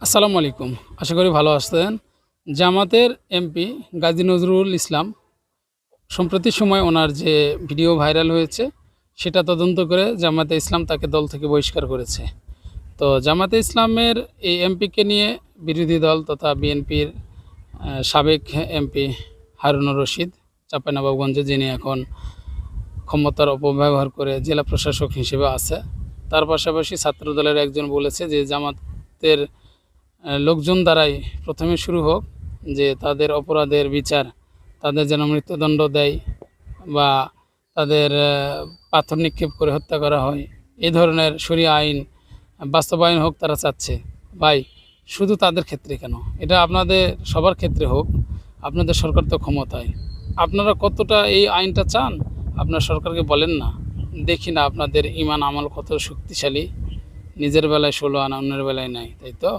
আসসালামু আলাইকুম। আশা করি ভালো আছেন। জামাতের এমপি গাজী নজরুল ইসলাম সম্প্রতি সময় ওনার যে ভিডিও ভাইরাল হয়েছে, সেটা তদন্ত করে জামায়াতে ইসলাম তাকে দল থেকে বহিষ্কার করেছে। তো জামায়াতে ইসলামের এই এমপিকে নিয়ে বিরোধী দল তথা বিএনপির সাবেক এমপি হারুনুর রশিদ চাঁপাইনবাবগঞ্জে, যিনি এখন ক্ষমতার অপব্যবহার করে জেলা প্রশাসক হিসেবে আছে, তার পাশাপাশি ছাত্রদলের একজন বলেছে যে জামাতের লোকজন দ্বারাই প্রথমে শুরু হোক, যে তাদের অপরাধের বিচার, তাদের যেন মৃত্যুদণ্ড দেয় বা তাদের পাথর নিক্ষেপ করে হত্যা করা হয়, এই ধরনের শরিয়া আইন বাস্তবায়ন হোক তারা চাচ্ছে। ভাই, শুধু তাদের ক্ষেত্রে কেন, এটা আপনাদের সবার ক্ষেত্রে হোক। আপনাদের সরকার তো ক্ষমতায়, আপনারা কতটা এই আইনটা চান আপনার সরকারকে বলেন না। দেখি না আপনাদের ইমান আমল কত শক্তিশালী, নিজের বেলায় 16 আনা, অন্যের বেলায় নাই, তাই তো।